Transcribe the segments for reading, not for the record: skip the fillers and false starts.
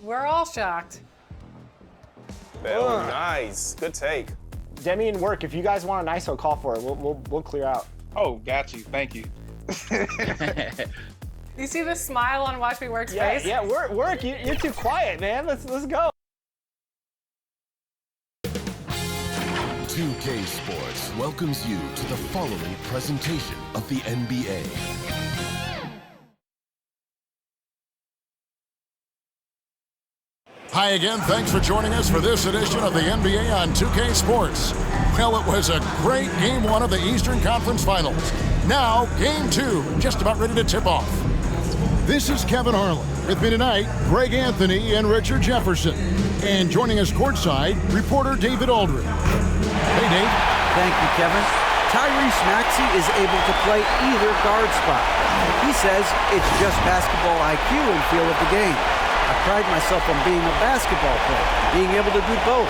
We're all shocked. Oh, nice. Good take. Demi and Work, if you guys want an ISO, call for it. We'll clear out. Oh, got you. Thank you. You see the smile on Watch Me Work's face? Yeah, Work, you're too quiet, man. Let's go. 2K Sports welcomes you to the following presentation of the NBA. Hi again, thanks for joining us for this edition of the NBA on 2K Sports. Well, it was a great Game 1 of the Eastern Conference Finals. Now, Game 2, just about ready to tip off. This is Kevin Harlan. With me tonight, Greg Anthony and Richard Jefferson. And joining us courtside, reporter David Aldridge. Hey, Dave. Thank you, Kevin. Tyrese Maxey is able to play either guard spot. He says it's just basketball IQ and feel of the game. I pride myself on being a basketball player, being able to do both.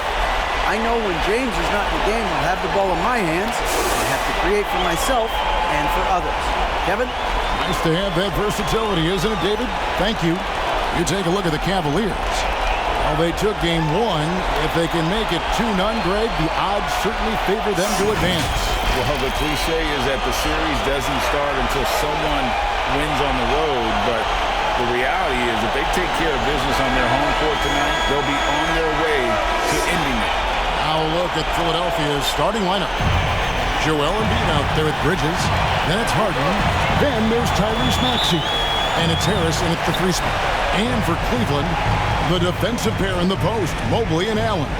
I know when James is not in the game, I'll have the ball in my hands. I have to create for myself and for others. Kevin? Nice to have that versatility, isn't it, David? Thank you. You take a look at the Cavaliers. Well, they took Game 1. If they can make it 2-0, Greg, the odds certainly favor them to advance. Well, the cliche is that the series doesn't start until someone wins on the road, but the reality is if they take care of business on their home court tonight, they'll be on their way to ending it. Now look at Philadelphia's starting lineup. Joel Embiid out there with Bridges. Then it's Harden. Then there's Tyrese Maxey. And it's Harris in at the three spot. And for Cleveland, the defensive pair in the post, Mobley and Allen.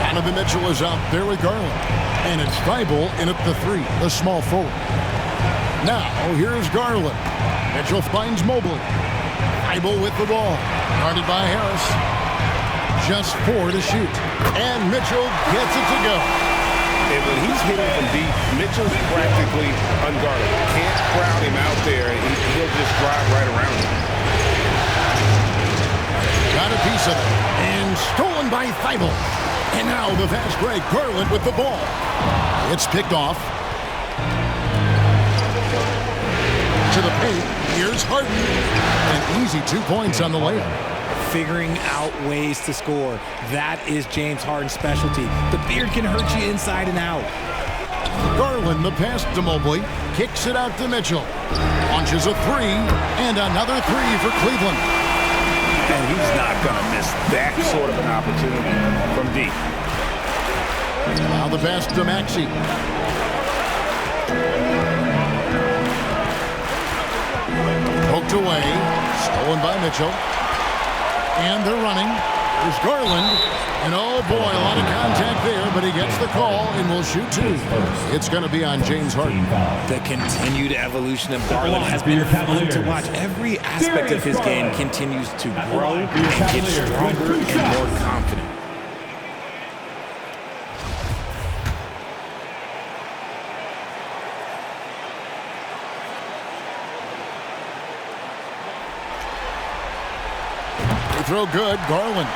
Donovan Mitchell is out there with Garland. And it's Thibault in at the three, the small forward. Now here's Garland. Mitchell finds Mobley. Thibault with the ball. Guarded by Harris. Just 4 to shoot. And Mitchell gets it to go. And when he's hitting from deep, Mitchell's practically unguardable. Can't crowd him out there. He'll just drive right around him. Got a piece of it. And stolen by Thibault. And now the fast break. Garland with the ball. It's picked off. To the paint. Here's Harden. An easy 2 points on the layup. Figuring out ways to score. That is James Harden's specialty. The beard can hurt you inside and out. Garland, the pass to Mobley. Kicks it out to Mitchell. Launches a three. And another three for Cleveland. And he's not going to miss that sort of an opportunity from deep. Now the pass to Maxey. Poked away. Stolen by Mitchell. And they're running. There's Garland. And oh boy, a lot of contact there, but he gets the call and will shoot 2. It's going to be on James Harden. The continued evolution of Garland has been fun to watch. Every aspect of his game continues to grow and get stronger and more confident. Throw good, Garland.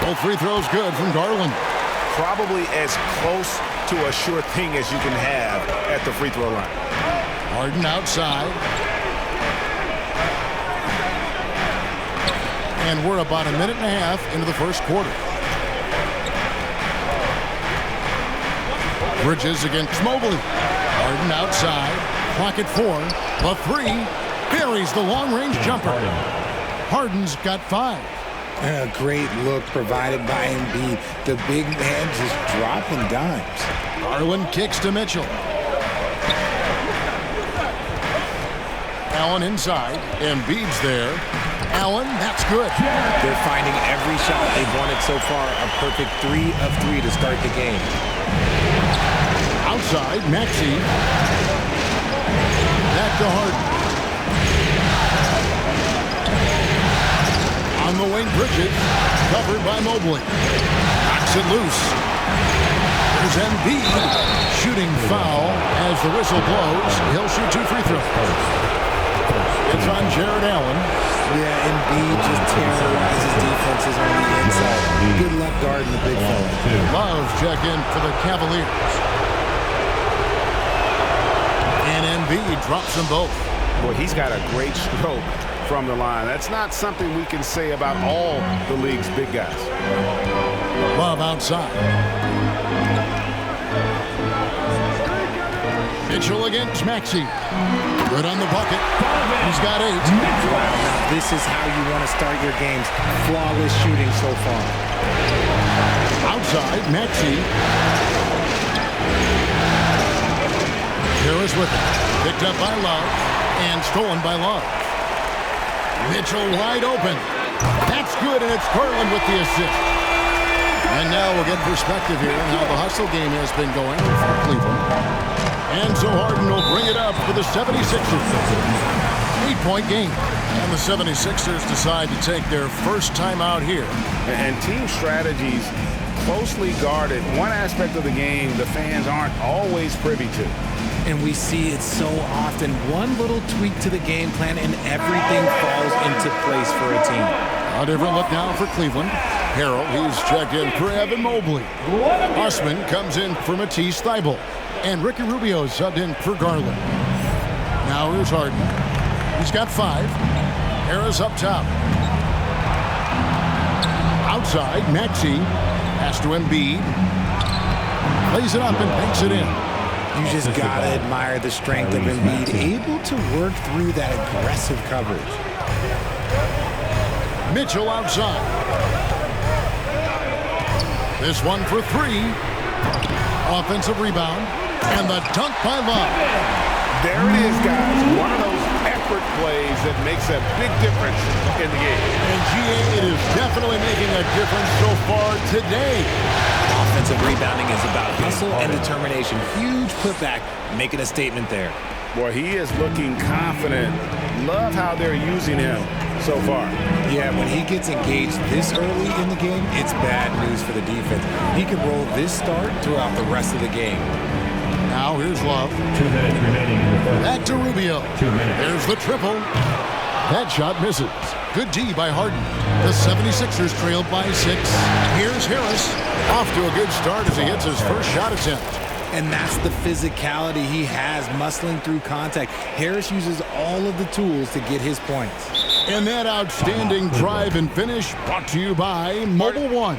Both free throws good from Garland. Probably as close to a sure thing as you can have at the free throw line. Harden outside. And we're about a minute and a half into the first quarter. Bridges against Mobley. Harden outside. Clock at 4. The three. Buries the long-range jumper. Harden's got 5. A great look provided by Embiid. The big man just dropping dimes. Garland kicks to Mitchell. Allen inside. Embiid's there. Allen, that's good. They're finding every shot they've wanted so far. A perfect 3 of 3 to start the game. Outside, Maxey. Back to Harden. On the wing, Bridges. Covered by Mobley. Knocks it loose. There's Embiid. Shooting foul as the whistle blows. He'll shoot 2 free throws. It's on Jared Allen. Yeah, Embiid just terrorizes defenses on the inside. Good luck guarding the big fella. Love check in for the Cavaliers. And Embiid drops them both. Boy, he's got a great stroke from the line. That's not something we can say about all the league's big guys. Love outside. Mitchell against Maxey. Good on the bucket. He's got 8. Wow, now this is how you want to start your games. Flawless shooting so far. Outside, Maxey. Harris with it. Picked up by Love and stolen by Love. Mitchell wide open. That's good, and it's Garland with the assist. And now we'll get perspective here on how the hustle game has been going for Cleveland. And so Harden will bring it up for the 76ers. 8-point game. And the 76ers decide to take their first time out here. And team strategies closely guarded. One aspect of the game the fans aren't always privy to. And we see it so often. One little tweak to the game plan and everything falls into place for a team. A different look now for Cleveland. Harrell, he's checked in for Evan Mobley. Osman comes in for Matisse Thybulle. And Ricky Rubio subbed in for Garland. Now here's Harden. He's got 5. Harris up top. Outside, Maxey. Pass to Embiid. Lays it up and banks it in. You just gotta admire the strength of Embiid, able to work through that aggressive coverage. Mitchell outside. This one for 3. Offensive rebound. And the dunk by Love. There it is, guys. One of those effort plays that makes a big difference in the game. And GA, it is definitely making a difference so far today. Offensive rebounding is about hustle and determination. Huge putback, making a statement there. Boy, he is looking confident. Love how they're using him so far. Yeah, when he gets engaged this early in the game, it's bad news for the defense. He can roll this start throughout the rest of the game. Now here's Love. 2 minutes remaining in the first. Back to Rubio. 2 minutes. There's the triple. That shot misses. Good D by Harden. The 76ers trailed by 6. Here's Harris. Off to a good start as he hits his first shot attempt. And that's the physicality he has, muscling through contact. Harris uses all of the tools to get his points. And that outstanding drive and finish brought to you by Mobile One.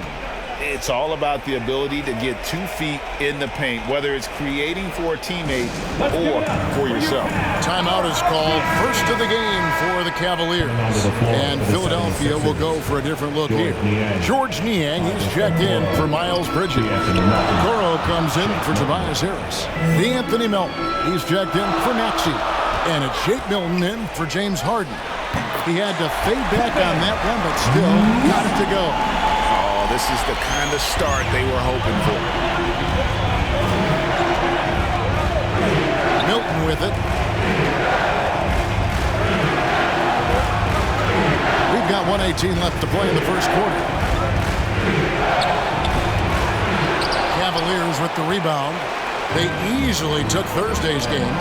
It's all about the ability to get 2 feet in the paint, whether it's creating for a teammate or for yourself. Timeout is called. First of the game for the Cavaliers. And Philadelphia will go for a different look here. George Niang, he's checked in for Miles Bridges. Coro comes in for Tobias Harris. Anthony Melton, he's checked in for Maxey. And it's Shake Milton in for James Harden. He had to fade back on that one, but still got it to go. This is the kind of start they were hoping for. Milton with it. We've got 1:18 left to play in the first quarter. Cavaliers with the rebound. They easily took Thursday's game.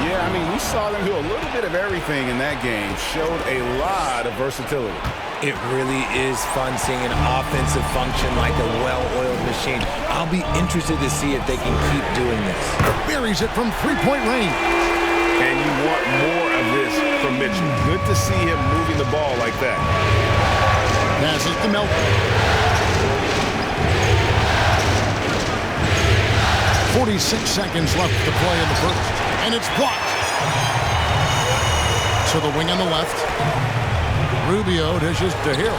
Yeah, I mean, we saw them do a little bit of everything in that game. Showed a lot of versatility. It really is fun seeing an offensive function like a well-oiled machine. I'll be interested to see if they can keep doing this. Buries it from 3-point range. And you want more of this from Mitchell. Good to see him moving the ball like that. Passes to Melton. 46 seconds left to play in the first. And it's blocked. To the wing on the left. Rubio dishes to Hill.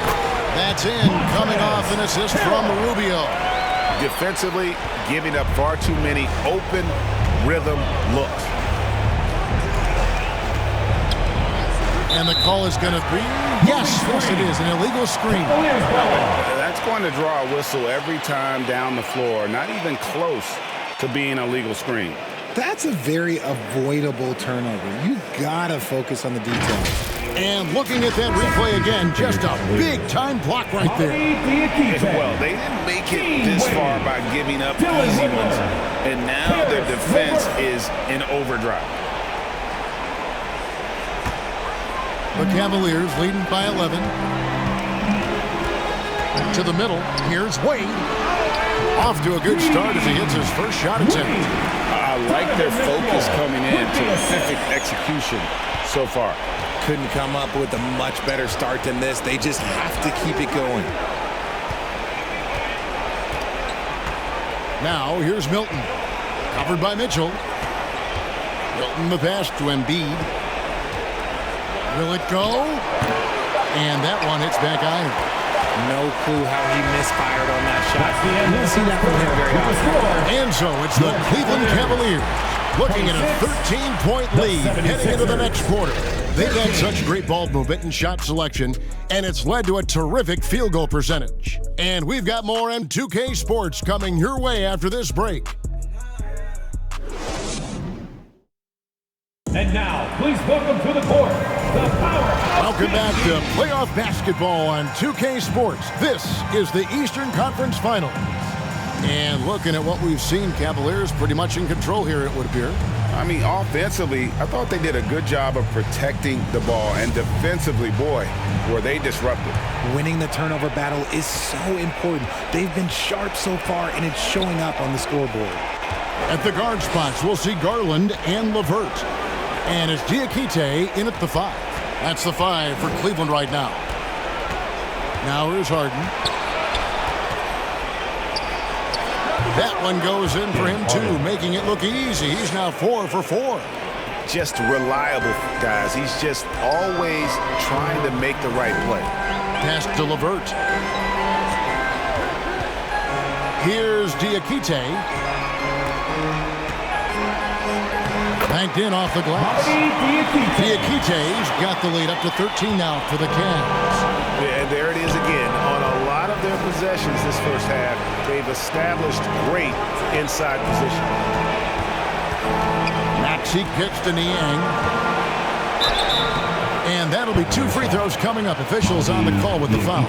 That's in, coming off an assist from Rubio. Defensively, giving up far too many open rhythm looks. And the call is going to be, yes, it is, an illegal screen. That's going to draw a whistle every time down the floor. Not even close to being a legal screen. That's a very avoidable turnover. You gotta focus on the details. And looking at that replay again, just a big-time block right there. Well, they didn't make it this far by giving up easy ones, and now their defense is in overdrive. The Cavaliers leading by 11. To the middle. Here's Wade. Off to a good start as he hits his first shot attempt. I like their focus coming in to perfect execution so far. Couldn't come up with a much better start than this. They just have to keep it going. Now, here's Milton. Covered by Mitchell. Milton the pass to Embiid. Will it go? And that one hits back iron. No clue how he misfired on that shot. You don't see that from him very often. And so it's the Cleveland Cavaliers looking at a 13-point lead heading into the next quarter. They've had such great ball movement and shot selection, and it's led to a terrific field goal percentage. And we've got more M2K Sports coming your way after this break. And now, please welcome to the court, the powerhouse. Welcome back to playoff basketball on 2K Sports. This is the Eastern Conference Finals. And looking at what we've seen, Cavaliers pretty much in control here, it would appear. I mean, offensively, I thought they did a good job of protecting the ball. And defensively, boy, were they disruptive. Winning the turnover battle is so important. They've been sharp so far, and it's showing up on the scoreboard. At the guard spots, we'll see Garland and LeVert. And it's Diakite in at the 5. That's the 5 for Cleveland right now. Now here's Harden. That one goes in for him too, making it look easy. He's now 4 for 4. Just reliable, guys. He's just always trying to make the right play. Pass to LeVert. Here's Diakite. Banked in off the glass. Diakite's got the lead up to 13 now for the Cavs. Yeah, and there it is again. On a lot of their possessions this first half, they've established great inside position. Maxey kicks to Niang. And that'll be 2 free throws coming up. Officials on the call with the foul.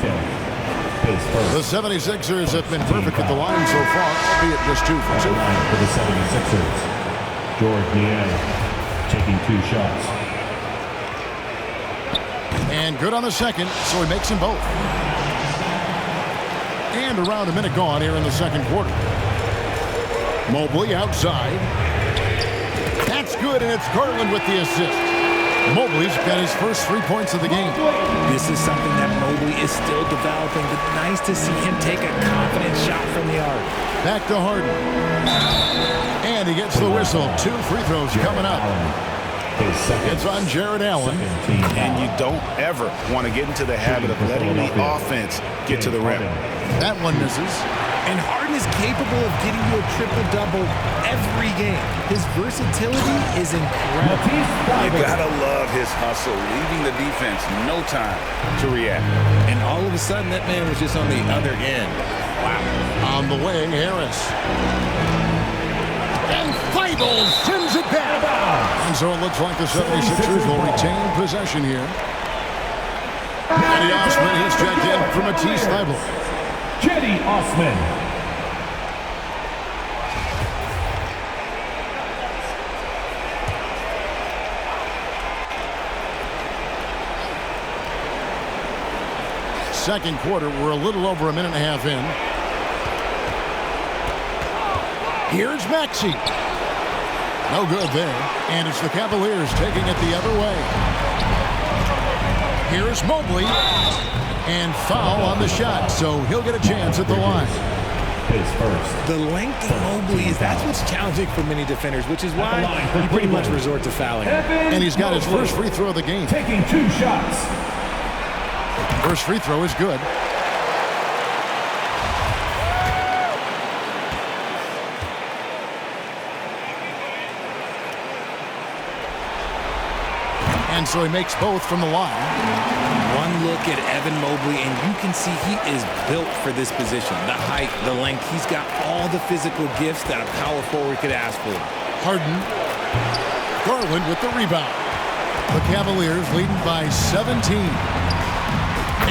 The 76ers have been perfect at the line so far, albeit just 2 for 2. For the 76ers, George Niang taking 2 shots. And good on the second, so he makes them both. And around a minute gone here in the second quarter. Mobley outside. That's good, and it's Garland with the assist. Mobley's got his first 3 points of the game. This is something that Mobley is still developing, but nice to see him take a confident shot from the arc. Back to Harden. And he gets the whistle. 2 free throws coming up. It's on Jared Allen. And you don't ever want to get into the habit of letting the offense get to the rim. That one misses. And Harden is capable of getting you a triple-double every game. His versatility is incredible. You gotta love his hustle, leaving the defense no time to react. And all of a sudden, that man was just on the other end. Wow. On the way, Harris. And Feibel sends it back. And so it looks like the 76ers will retain possession here. Eddie Osman, he's checked in for Matisse Feibel. Cedi Osman. Second quarter, we're a little over a minute and a half in. Here's Maxey. No good there. And it's the Cavaliers taking it the other way. Here's Mobley. And foul on the shot, so he'll get a chance at the line. The length of Mobley that's what's challenging for many defenders, which is why you pretty much resort to fouling. And he's got his first free throw of the game. Taking 2 shots. First free throw is good. And so he makes both from the line. One look at Evan Mobley, and you can see he is built for this position. The height, the length, he's got all the physical gifts that a power forward could ask for. Harden. Garland with the rebound. The Cavaliers leading by 17.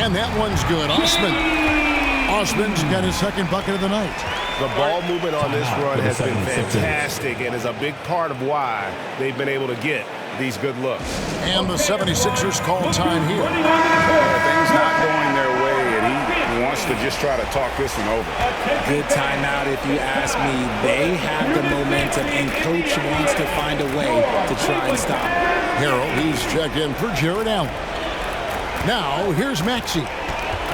And that one's good. Osman's got his second bucket of the night. The ball movement on this run has been fantastic and is a big part of why they've been able to get these good looks. And the 76ers call time here. Things not going their way, and he wants to just try to talk this one over. Good timeout if you ask me. They have the momentum, and Coach wants to find a way to try and stop it. Harold, he's checked in for Jared Allen. Now, here's Maxey.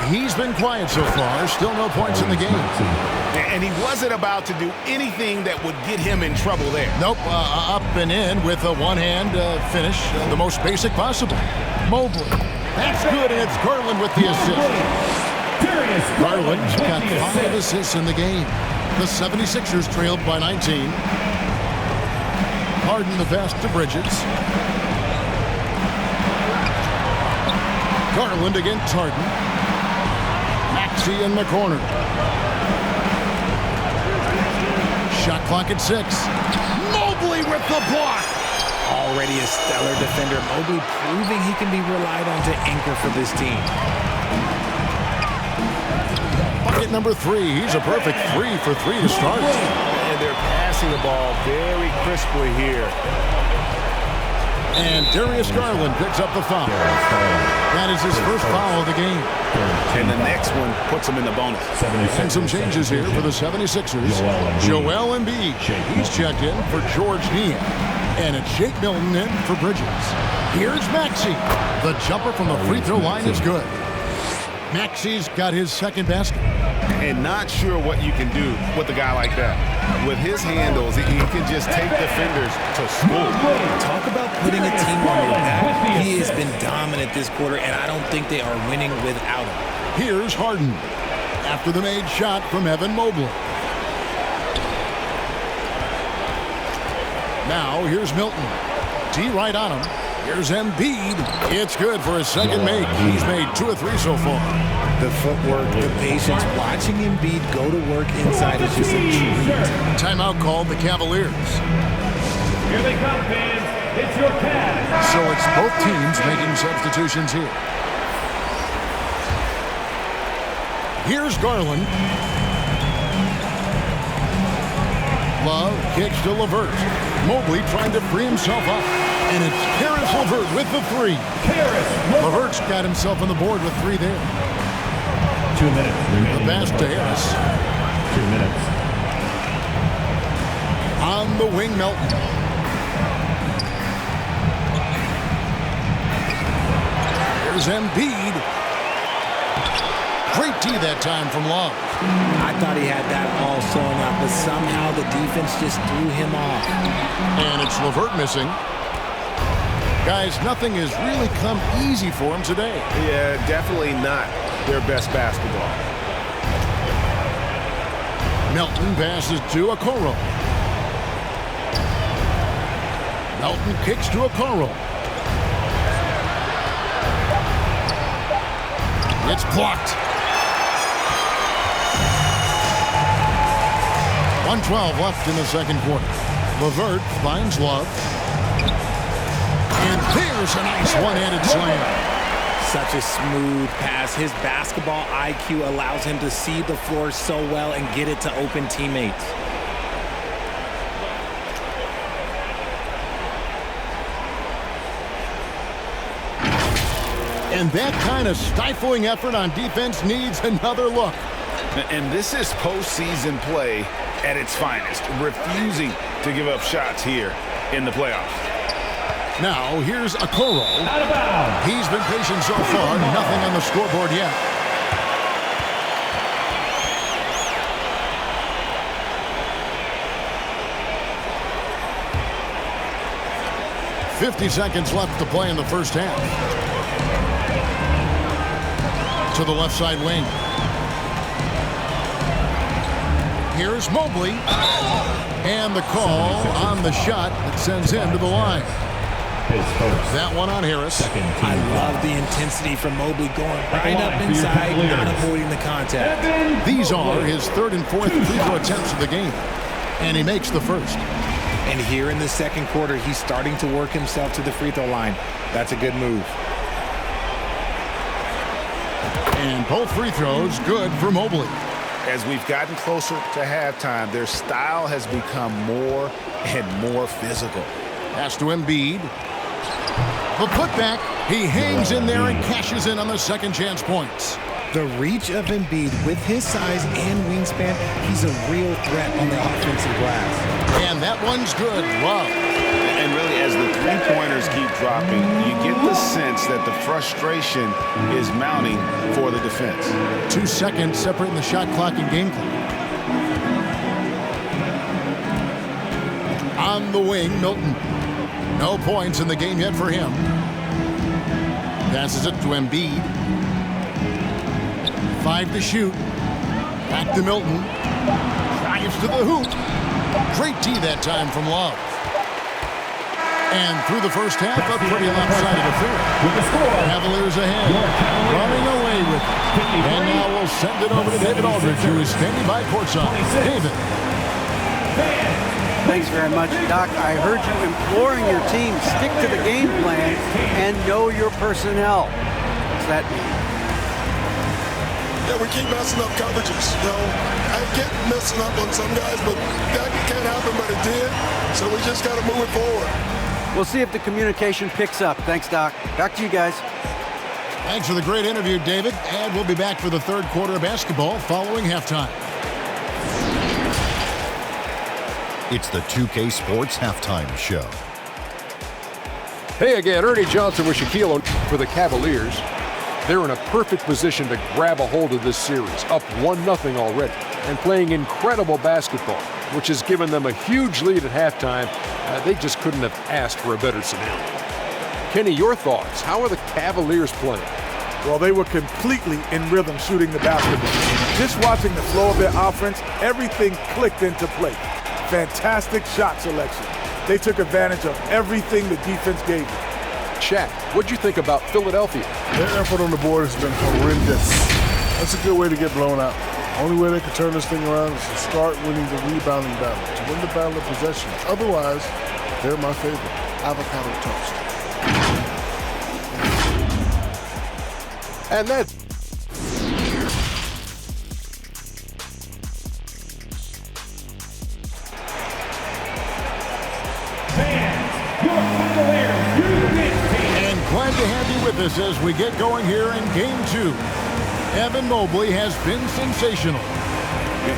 He's been quiet so far. Still no points in the game. And he wasn't about to do anything that would get him in trouble there. Nope, up and in with a one-hand finish, the most basic possible. Mobley, that's good, and it's Garland with the assist. Garland's got 5 assists in the game. The 76ers trailed by 19. Harden the pass to Bridges. Garland against Harden. Maxey in the corner. Shot clock at 6. Mobley with the block. Already a stellar defender. Mobley proving he can be relied on to anchor for this team. Bucket number 3. He's a perfect 3 for 3 to start. And they're passing the ball very crisply here. And Darius Garland picks up the foul. That is his first foul of the game. And the next one puts him in the bonus. And some changes here for the 76ers. Joel Embiid. He's checked in for George Niang. And it's Jake Milton in for Bridges. Here's Maxey. The jumper from the free throw line is good. Maxey's got his second basket. And not sure what you can do with a guy like that. With his handles, he can just take defenders to school. Talk about putting a team on your back. He has been dominant this quarter, and I don't think they are winning without him. Here's Harden after the made shot from Evan Mobley. Now here's Milton. D right on him. Here's Embiid. It's good for his second make. He's made 2 of 3 so far. The footwork, the patience, watching Embiid go to work inside is just a treat. Timeout called the Cavaliers. Here they come, fans. It's your Cavs. So it's both teams making substitutions here. Here's Garland. Love kicks to LeVert. Mobley trying to free himself up. And it's Karis LeVert with the 3. LeVert's got himself on the board with 3 there. 2 minutes remaining. The pass to Harris. 2 minutes. On the wing, Melton. Here's Embiid. Great D that time from Love. I thought he had that all sewn up, but somehow the defense just threw him off. And it's LeVert missing. Guys, nothing has really come easy for him today. Yeah, definitely not their best basketball. Melton passes to Okoro. Melton kicks to Okoro. It's blocked. 1:12 left in the second quarter. LeVert finds Love. And there's a nice one-handed slam. Such a smooth pass. His basketball IQ allows him to see the floor so well and get it to open teammates. And that kind of stifling effort on defense needs another look. And this is postseason play at its finest, refusing to give up shots here in the playoffs. Now, here's Okoro. Out of bounds. He's been patient so far. Nothing on the scoreboard yet. .50 seconds left to play in the first half. To the left side wing. Here's Mobley. And the call on the shot that sends him to the line. That one on Harris. I love the intensity from Mobley going right up inside, not avoiding the contact. These are his 3rd and 4th free throw attempts of the game. And he makes the first. And here in the second quarter, he's starting to work himself to the free throw line. That's a good move. And both free throws good for Mobley. As we've gotten closer to halftime, their style has become more and more physical. Pass to Embiid. The putback, he hangs in there and cashes in on the second chance points. The reach of Embiid with his size and wingspan, he's a real threat on the offensive glass. And that one's good. Love. And really, as the three-pointers keep dropping, you get the sense that the frustration is mounting for the defense. 2 seconds separating the shot clock and game clock. On the wing, Milton. No points in the game yet for him. Passes it to Embiid. 5 to shoot. Back to Milton. Drives to the hoop. Great D that time from Love. And through the first half, a pretty lopsided affair. Cavaliers ahead. Running away with it. And now we'll send it over to David Aldridge, who is standing by courtside. David. Thanks very much, Doc. I heard you imploring your team stick to the game plan and know your personnel. What's that mean? Yeah, we keep messing up coverages. You know, I get messing up on some guys, but that can't happen, but it did. So we just got to move it forward. We'll see if the communication picks up. Thanks, Doc. Back to you guys. Thanks for the great interview, David. And we'll be back for the third quarter of basketball following halftime. It's the 2K Sports Halftime Show. Hey again, Ernie Johnson with Shaquille for the Cavaliers. They're in a perfect position to grab a hold of this series, up 1-0 already, and playing incredible basketball, which has given them a huge lead at halftime. They just couldn't have asked for a better scenario. Kenny, your thoughts? How are the Cavaliers playing? Well, they were completely in rhythm shooting the basketball. Just watching the flow of their offense, everything clicked into place. Fantastic shot selection. They took advantage of everything the defense gave them. Shaq, what'd you think about Philadelphia? Their effort on the board has been horrendous. That's a good way to get blown out. Only way they can turn this thing around is to start winning the rebounding battle, to win the battle of possession. Otherwise, they're my favorite. Avocado toast. And that's Glad to have you with us as we get going here in Game 2. Evan Mobley has been sensational.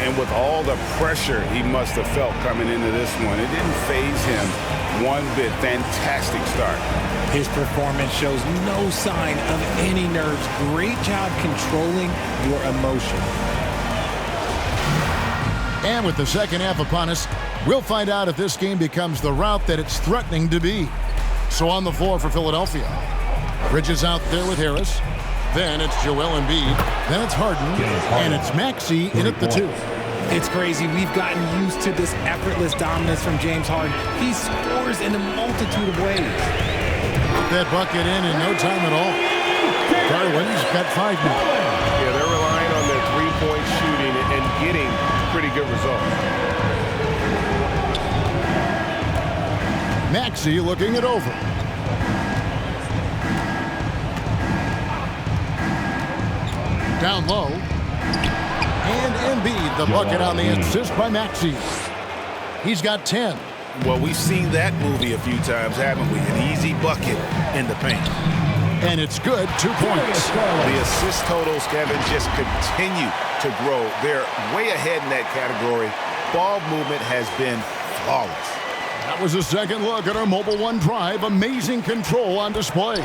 And with all the pressure he must have felt coming into this one, it didn't faze him one bit. Fantastic start. His performance shows no sign of any nerves. Great job controlling your emotion. And with the second half upon us, we'll find out if this game becomes the route that it's threatening to be. So on the floor for Philadelphia. Bridges out there with Harris. Then it's Joel Embiid. Then it's Harden. And it's Maxey in at the 2. It's crazy. We've gotten used to this effortless dominance from James Harden. He scores in a multitude of ways. That bucket in no time at all. Garland's got 5 now. Yeah, they're relying on their three-point shooting and getting pretty good results. Maxey looking it over. Down low. And Embiid, the bucket on the assist by Maxey. He's got 10. Well, we've seen that movie a few times, haven't we? An easy bucket in the paint. And it's good, 2 points. The assist totals, Kevin, just continue to grow. They're way ahead in that category. Ball movement has been flawless. That was a second look at our Mobile One drive. Amazing control on display.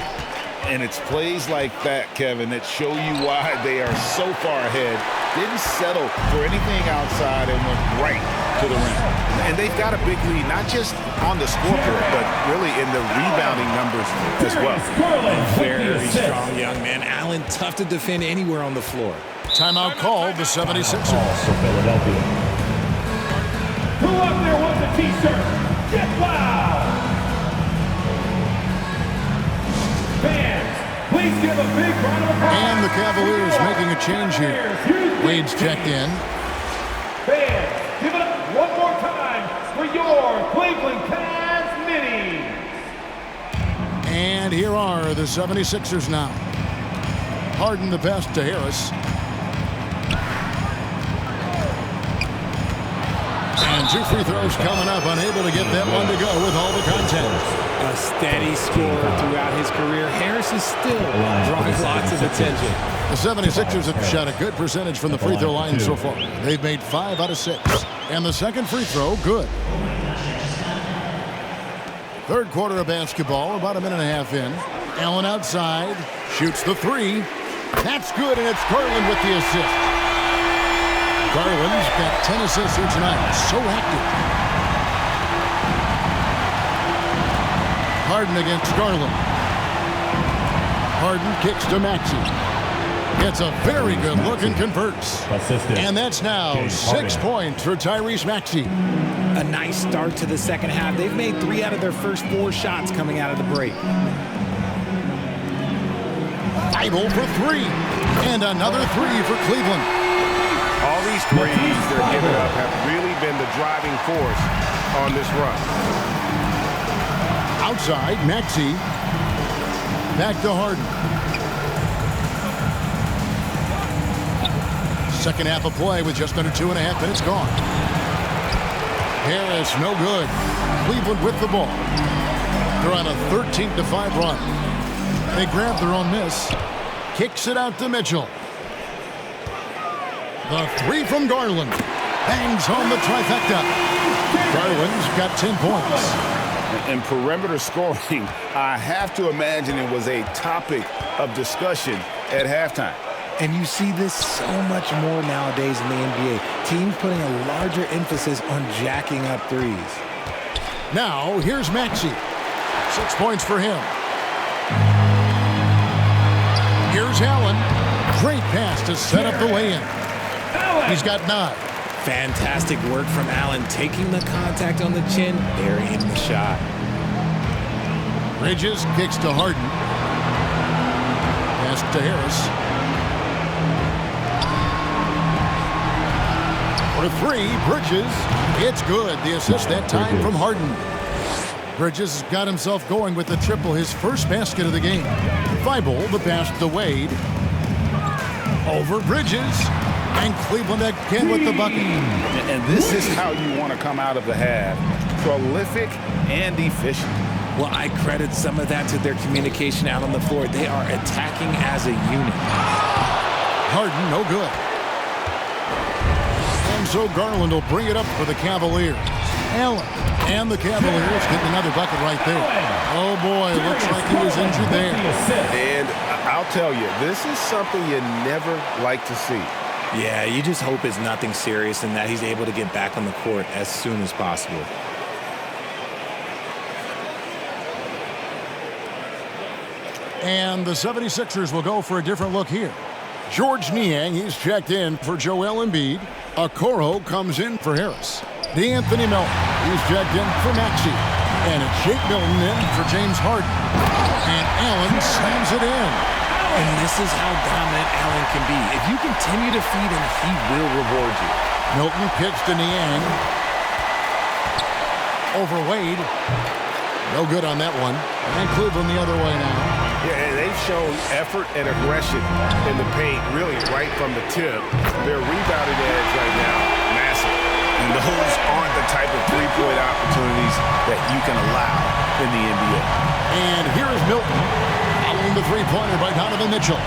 And it's plays like that, Kevin, that show you why they are so far ahead. Didn't settle for anything outside and went right to the rim. And they've got a big lead, not just on the scoreboard, but really in the rebounding numbers as well. Very strong young man. Allen, tough to defend anywhere on the floor. Timeout called the 76ers. For Philadelphia. Who up there wants a t-shirt? Get loud! Fans, please give a big round of applause. And the Cavaliers making a change here. Wade's checked in. Fans, give it up one more time for your Cleveland Cavs mini. And here are the 76ers now. Harden the pass to Harris. And And 2 free throws coming up, unable to get that one to go with all the contact. A steady scorer throughout his career. Harris is still drawing lots of attention. The 76ers have shot a good percentage from the free throw line so far. They've made 5 out of 6. And the second free throw, good. Third quarter of basketball, about a minute and a half in. Allen outside, shoots the 3. That's good, and it's Garland with the assist. Garland's got 10 assists here tonight. So active. Harden against Garland. Harden kicks to Maxey. Gets a very good look and converts. And that's now 6 points for Tyrese Maxey. A nice start to the second half. They've made 3 out of their first 4 shots coming out of the break. Idle for 3. And another 3 for Cleveland. All these threes they're giving up have really been the driving force on this run. Outside, Maxey. Back to Harden. Second half of play with just under 2.5 minutes gone. Harris, no good. Cleveland with the ball. They're on a 13-5 run. They grab their own miss. Kicks it out to Mitchell. The 3 from Garland. Bangs home the trifecta. Garland's got 10 points. And perimeter scoring, I have to imagine it was a topic of discussion at halftime. And you see this so much more nowadays in the NBA. Teams putting a larger emphasis on jacking up threes. Now, here's Maxey. 6 points for him. Here's Allen. Great pass to set up the lay-in. He's got 9. Fantastic work from Allen, taking the contact on the chin, burying the shot. Bridges kicks to Harden. Pass to Harris. For 3, Bridges. It's good. The assist that time from Harden. Bridges has got himself going with the triple, his first basket of the game. Thibault, the pass to Wade. Over Bridges. And Cleveland again with the bucket. And this is how you want to come out of the half. Prolific and efficient. Well, I credit some of that to their communication out on the floor. They are attacking as a unit. Harden, no good. And so Garland will bring it up for the Cavaliers. Allen and the Cavaliers getting another bucket right there. Oh boy, looks like he was injured there. And I'll tell you, this is something you never like to see. Yeah, you just hope it's nothing serious and that he's able to get back on the court as soon as possible. And the 76ers will go for a different look here. George Niang, he's checked in for Joel Embiid. Okoro comes in for Harris. DeAnthony Melton, he's checked in for Maxey. And it's Jake Milton in for James Harden. And Allen slams it in. And this is how dominant Allen can be. If you continue to feed him, he will reward you. Milton kicks to Niang. Over Wade. No good on that one. And Cleveland the other way now. Yeah, and they've shown effort and aggression in the paint, really right from the tip. Their rebounding edge right now, massive. And those aren't the type of three-point opportunities that you can allow in the NBA. And here is Milton. Following the three-pointer by Donovan Mitchell.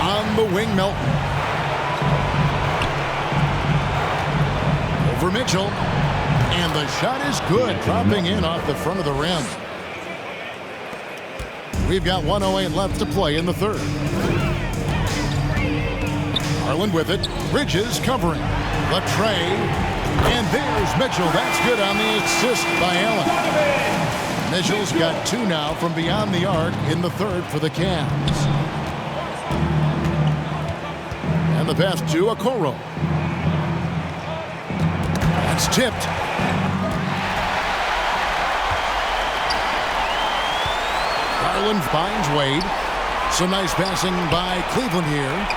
On the wing, Milton. Over Mitchell. And the shot is good, dropping in off the front of the rim. We've got 1:08 left to play in the third. Garland with it. Bridges covering. The tray. And there's Mitchell. That's good on the assist by Allen. Mitchell's got 2 now from beyond the arc in the third for the Cavs. And the pass to Okoro. That's tipped. Garland finds Wade. Some nice passing by Cleveland here.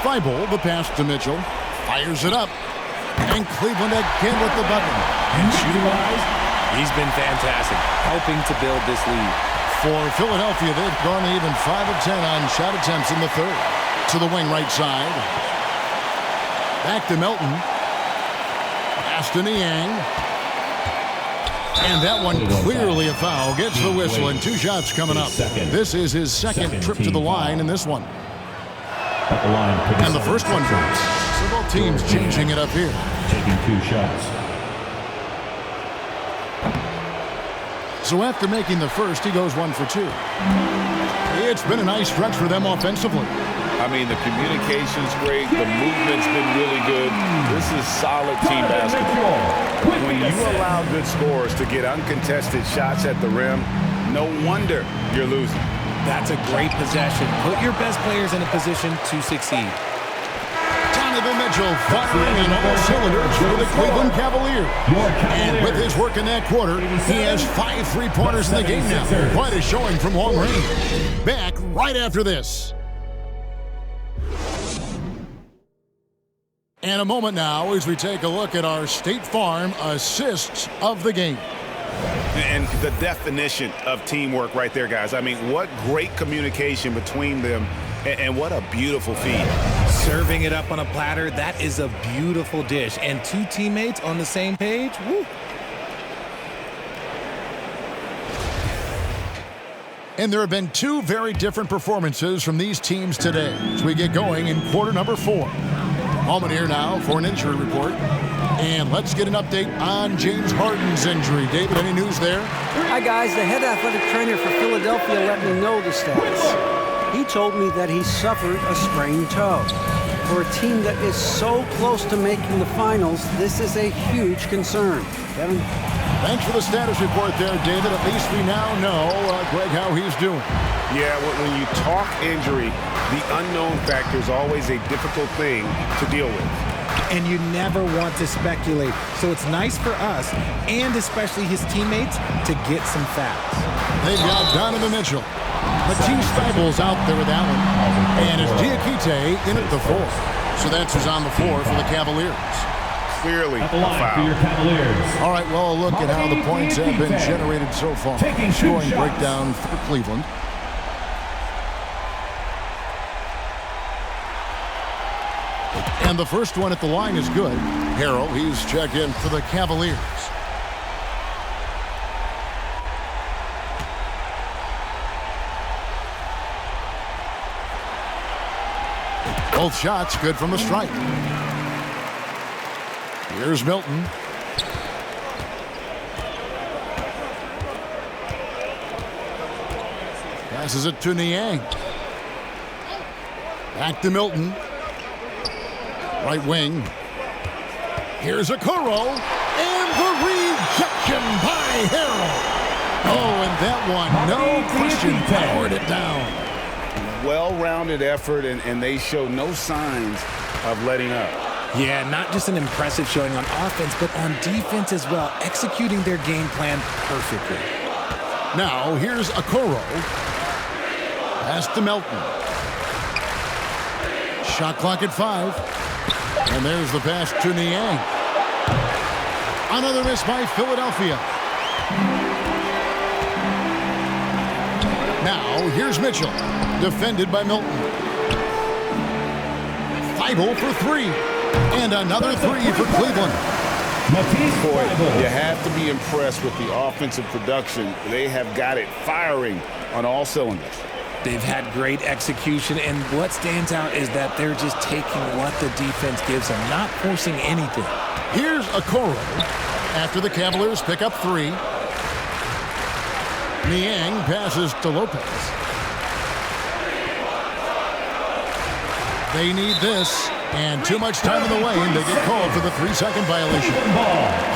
Thibault, the pass to Mitchell. Fires it up. And Cleveland again with the bucket. And shooting-wise, he's been fantastic, helping to build this lead. For Philadelphia, they've gone even 5 of 10 on shot attempts in the third. To the wing right side. Back to Milton. Pass to Niang. And that one clearly a foul. Gets the whistle and 2 shots coming up. This is his second trip to the line in this one. At the line and the first one drops. So both teams changing it up here. Taking 2 shots. So after making the first, he goes 1 for 2. It's been a nice stretch for them offensively. I mean, the communication's great. The movement's been really good. This is solid team basketball. When you allow good scorers to get uncontested shots at the rim, no wonder you're losing. That's a great possession. Put your best players in a position to succeed. Donovan Mitchell firing on all cylinders for the Cleveland Cavaliers. And with his work in that quarter, he has 5 3-pointers in the game now. Quite a showing from long range. Back right after this. And a moment now as we take a look at our State Farm assists of the game. And the definition of teamwork right there, guys. I mean, what great communication between them, and what a beautiful feed. Serving it up on a platter, that is a beautiful dish. And 2 teammates on the same page, woo. And there have been 2 very different performances from these teams today as we get going in quarter number 4. Moment here now for an injury report. And let's get an update on James Harden's injury. David, any news there? Hi, guys. The head athletic trainer for Philadelphia let me know the status. He told me that he suffered a sprained toe. For a team that is so close to making the finals, this is a huge concern. Kevin? Thanks for the status report there, David. At least we now know, Greg, how he's doing. Yeah, when you talk injury, the unknown factor is always a difficult thing to deal with. And you never want to speculate. So it's nice for us, and especially his teammates, to get some facts. They've got Donovan Mitchell. Matisse Thybulle's out there with that one. And it's Diakite in at the 4th. So that's who's on the floor for the Cavaliers. Clearly at the line for your Cavaliers. All right, well, look at how the points have been generated so far. Scoring breakdown for Cleveland. And the first one at the line is good. Harrell, he's checked in for the Cavaliers. Both shots good from the stripe. Here's Milton. Passes it to Niang. Back to Milton. Right wing. Here's Okoro. And the rejection by Harrell. Oh, and that one, no question, powered it down. Well-rounded effort, and they show no signs of letting up. Yeah, not just an impressive showing on offense, but on defense as well, executing their game plan perfectly. Now, here's Okoro. Pass to Melton. Shot clock at 5. And there's the pass to Niang. Another miss by Philadelphia. Now, here's Mitchell. Defended by Milton. Thibault for 3. And another 3 for Cleveland. Boy, you have to be impressed with the offensive production. They have got it firing on all cylinders. They've had great execution, and what stands out is that they're just taking what the defense gives them, not forcing anything. Here's Okoro. After the Cavaliers pick up 3. Niang passes to Lopez. They need this, and too much time in the lane. They get called for the 3-second violation.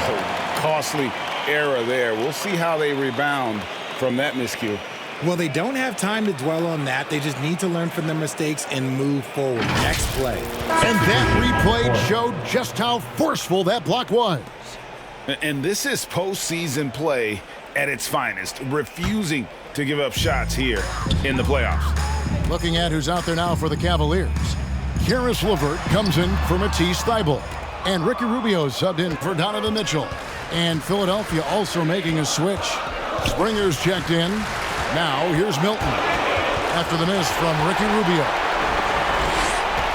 So costly error there. We'll see how they rebound from that miscue. Well, they don't have time to dwell on that. They just need to learn from their mistakes and move forward. Next play. And that replay showed just how forceful that block was. And this is postseason play at its finest, refusing to give up shots here in the playoffs. Looking at who's out there now for the Cavaliers. Karis LeVert comes in for Matisse Thybulle. And Ricky Rubio subbed in for Donovan Mitchell. And Philadelphia also making a switch. Springer's checked in. Now here's Milton. After the miss from Ricky Rubio.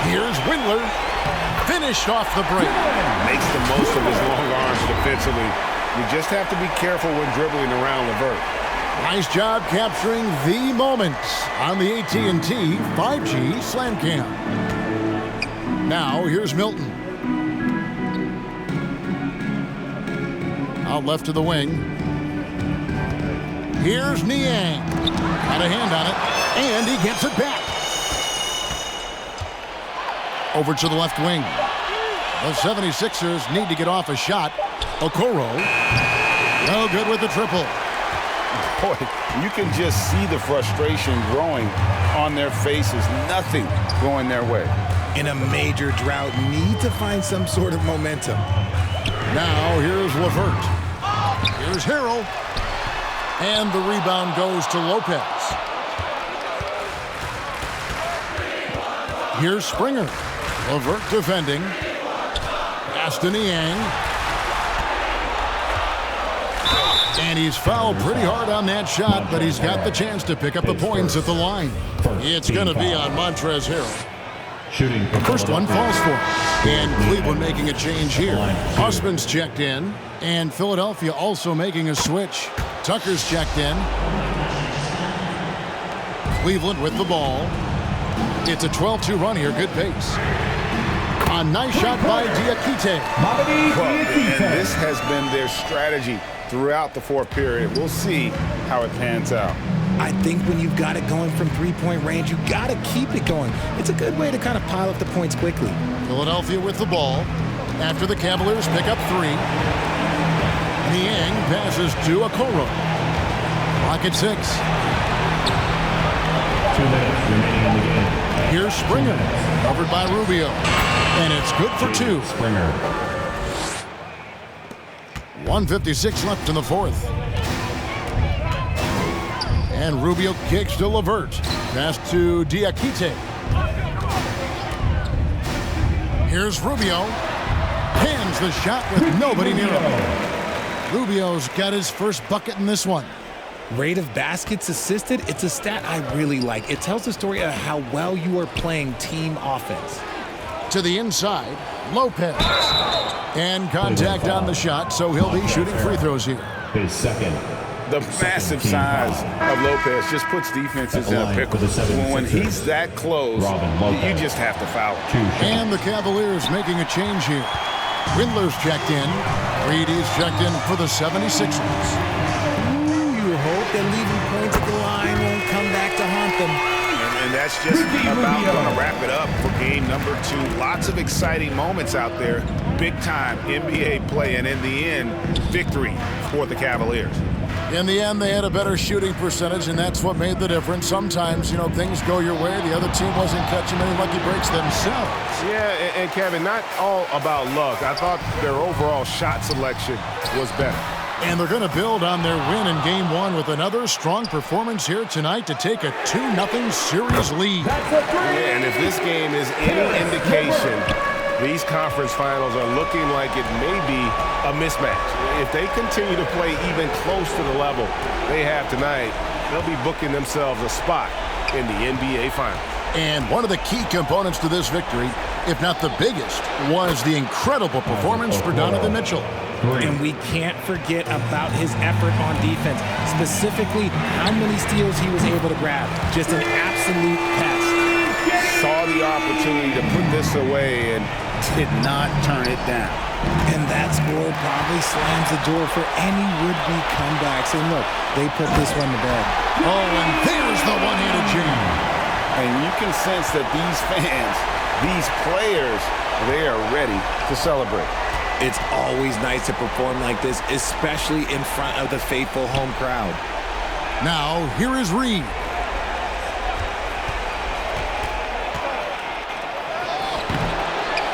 Here's Windler. Finished off the break. Makes the most of his long arms defensively. You just have to be careful when dribbling around LeVert. Nice job capturing the moments on the AT&T 5G Slam Cam. Now, here's Milton. Out left to the wing. Here's Niang. Got a hand on it, and he gets it back. Over to the left wing. The 76ers need to get off a shot. Okoro. No good with the triple. Boy, you can just see the frustration growing on their faces. Nothing going their way. In a major drought, need to find some sort of momentum. Now here's LeVert. Here's Harrell. And the rebound goes to Lopez. Here's Springer. LeVert defending. Pass to Niang. And he's fouled pretty hard on that shot, but he's got the chance to pick up the points at the line. It's going to be on Montrezl Harrell. Shooting. The first one falls for him. And Cleveland making a change here. Husband's checked in. And Philadelphia also making a switch. Tucker's checked in. Cleveland with the ball. It's a 12-2 run here. Good pace. A nice shot by Diakite. And this has been their strategy throughout the fourth period. We'll see how it pans out. I think when you've got it going from three-point range, you got to keep it going. It's a good way to kind of pile up the points quickly. Philadelphia with the ball. After the Cavaliers pick up three. Niang passes to Okoro. Clock at 6. 2 minutes remaining in the game. Here's Springer. Covered by Rubio. And it's good for 2. Springer. 1:56 left in the fourth. And Rubio kicks to LeVert. Pass to Diakite. Here's Rubio. Hands the shot with nobody near him. Rubio's got his first bucket in this one. Rate of baskets assisted, it's a stat I really like. It tells the story of how well you are playing team offense. To the inside, Lopez. And contact on the shot, so he'll be shooting free throws here. His second. The massive size of Lopez just puts defenses in a pickle. When he's that close, you just have to foul him. And the Cavaliers making a change here. Windler's checked in. Reedy's checked in for the 76ers. Ooh, you hope that leaving points at the line won't come back to haunt them. And that's just about going to wrap it up for game number 2. Lots of exciting moments out there. Big-time NBA play, and in the end, victory for the Cavaliers. In the end, they had a better shooting percentage, and that's what made the difference. Sometimes, things go your way. The other team wasn't catching many lucky breaks themselves. Yeah, and Kevin, not all about luck. I thought their overall shot selection was better. And they're going to build on their win in Game 1 with another strong performance here tonight to take a 2-0 series lead. Yeah, and if this game is any indication, these conference finals are looking like it may be a mismatch. If they continue to play even close to the level they have tonight, they'll be booking themselves a spot in the NBA Finals. And one of the key components to this victory, if not the biggest, was the incredible performance for Donovan Mitchell. And we can't forget about his effort on defense, specifically how many steals he was able to grab. Just an absolute pest. Saw the opportunity to put this away and did not turn it down. And that score probably slams the door for any would-be comebacks. And look, they put this one to bed. Oh, and there's the one-handed jam. And you can sense that these fans, these players, they are ready to celebrate. It's always nice to perform like this, especially in front of the faithful home crowd. Now, here is Reed.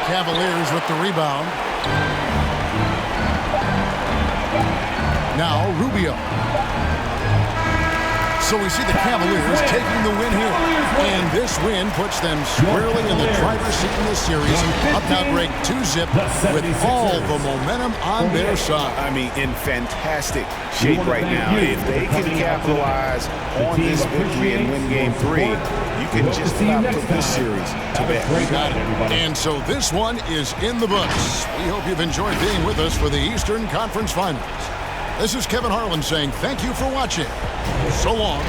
Cavaliers with the rebound. Now, Rubio. So we see the Cavaliers taking the win here. And this win puts them squarely in the driver's seat in this series. Up now break 2-0 with all the momentum on their side. I mean, in fantastic shape right now. If they can capitalize on this victory and win game 3, you can just about put this series to bed. Got it. And so this one is in the books. We hope you've enjoyed being with us for the Eastern Conference Finals. This is Kevin Harlan saying thank you for watching. So long.